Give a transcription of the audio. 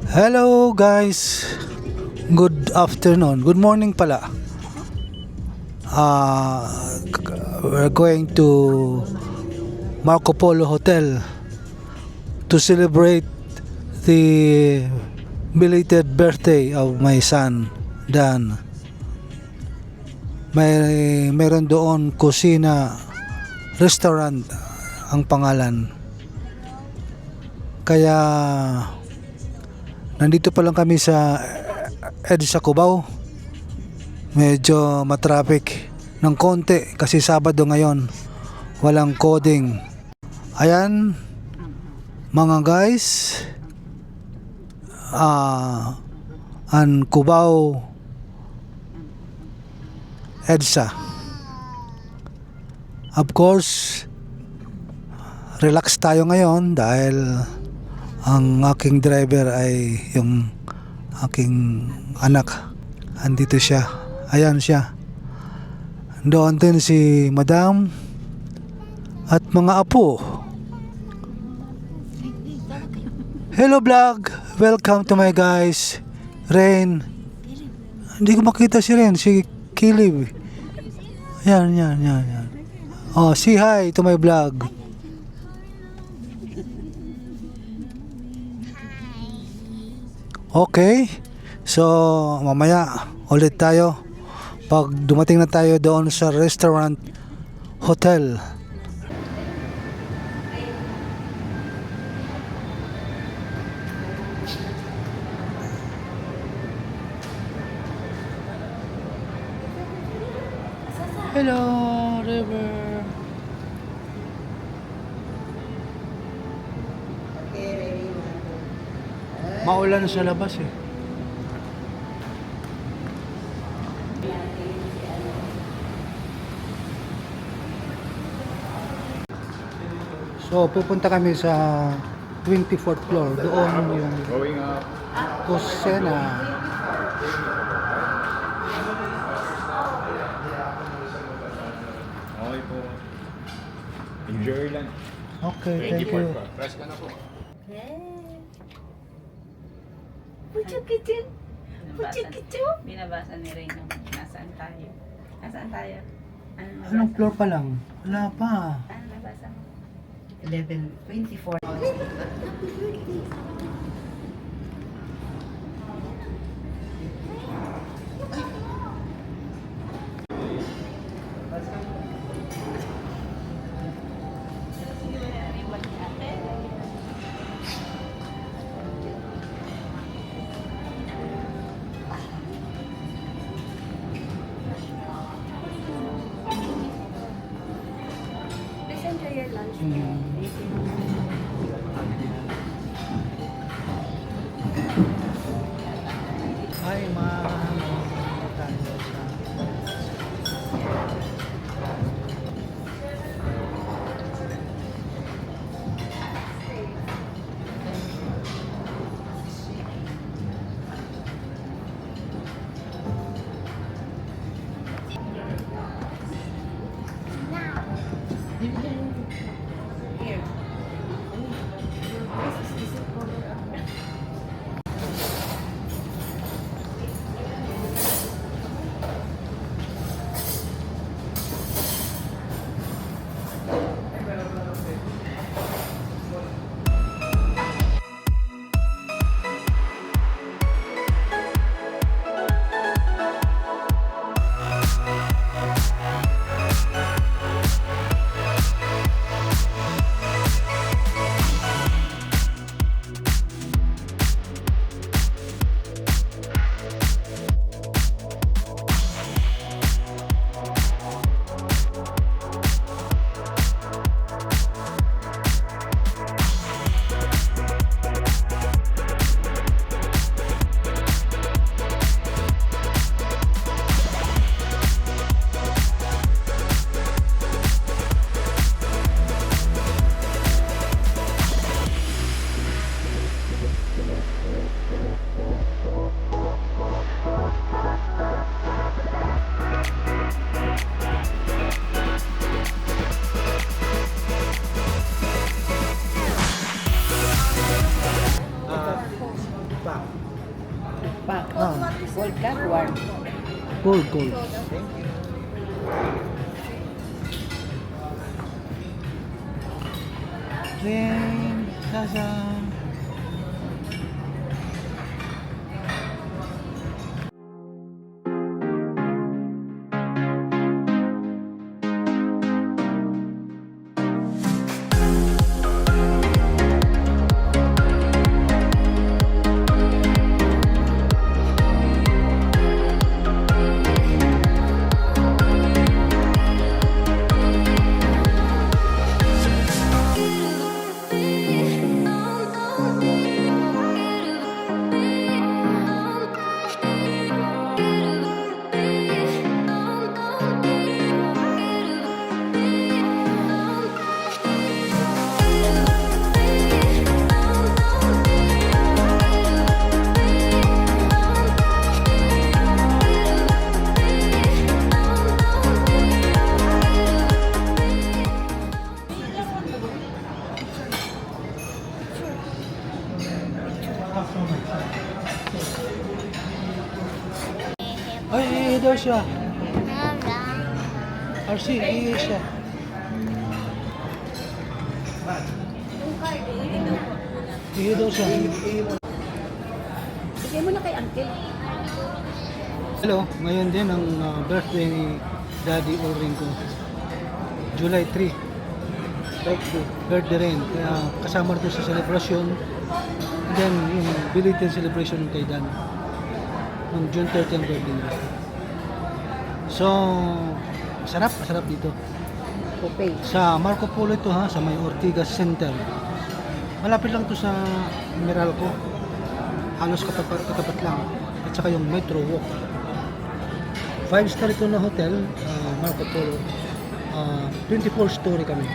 Hello guys, good afternoon, good morning pala. We're going to Marco Polo Hotel to celebrate the belated birthday of my son Dan. Meron doon kusina restaurant ang pangalan. Kaya nandito pa lang kami sa EDSA Cubao. Medyo matraffic ng konti kasi Sabado ngayon. Walang coding. Ayan mga guys. Ang Cubao EDSA. Of course, relax tayo ngayon dahil ang aking driver ay yung aking anak. Andito siya. Ayan siya. Doon din si Madam at mga apo. Hello vlog. Welcome to my guys. Rain. Hindi ko makita si Rain. Si Kilib. Yan. Oh, say hi to my vlog. Okay, so mamaya ulit tayo pag dumating na tayo doon sa restaurant hotel. Hello, River. Maulan sa labas eh. So pupunta kami sa 24th floor. Doon yung kusina. Okay po. Enjoy lang. Okay, thank you. Press ka na po. Puchu-kichu. Puchu-kichu. Binabasa ni Ray nung nasaan tayo. Nasaan tayo? Anong floor pa lang? Wala pa. Ano nabasa mo? 11:24. Please enjoy your lunch. Hi, ma'am. Here. This is Pa. Ah. Cold ka? Warm. Cold, cold. Rain, Shashan. Ay, iihi daw siya. RC, iihi siya. Iihi daw siya. Bigay mo na kay uncle. Hello, ngayon din ang birthday ni Daddy Oring ko. July 3. Birthday rin. Kaya kasama rin sa celebration. And then yung belated celebration kay Dan. Noong June 30 ang birthday niya. So, masarap dito. Popey. Sa Marco Polo ito ha, sa may Ortigas Center. Malapit lang to sa Meralco. Halos katapat lang. At saka yung Metro Walk. 5-star ito na hotel, Marco Polo. 24 story kami.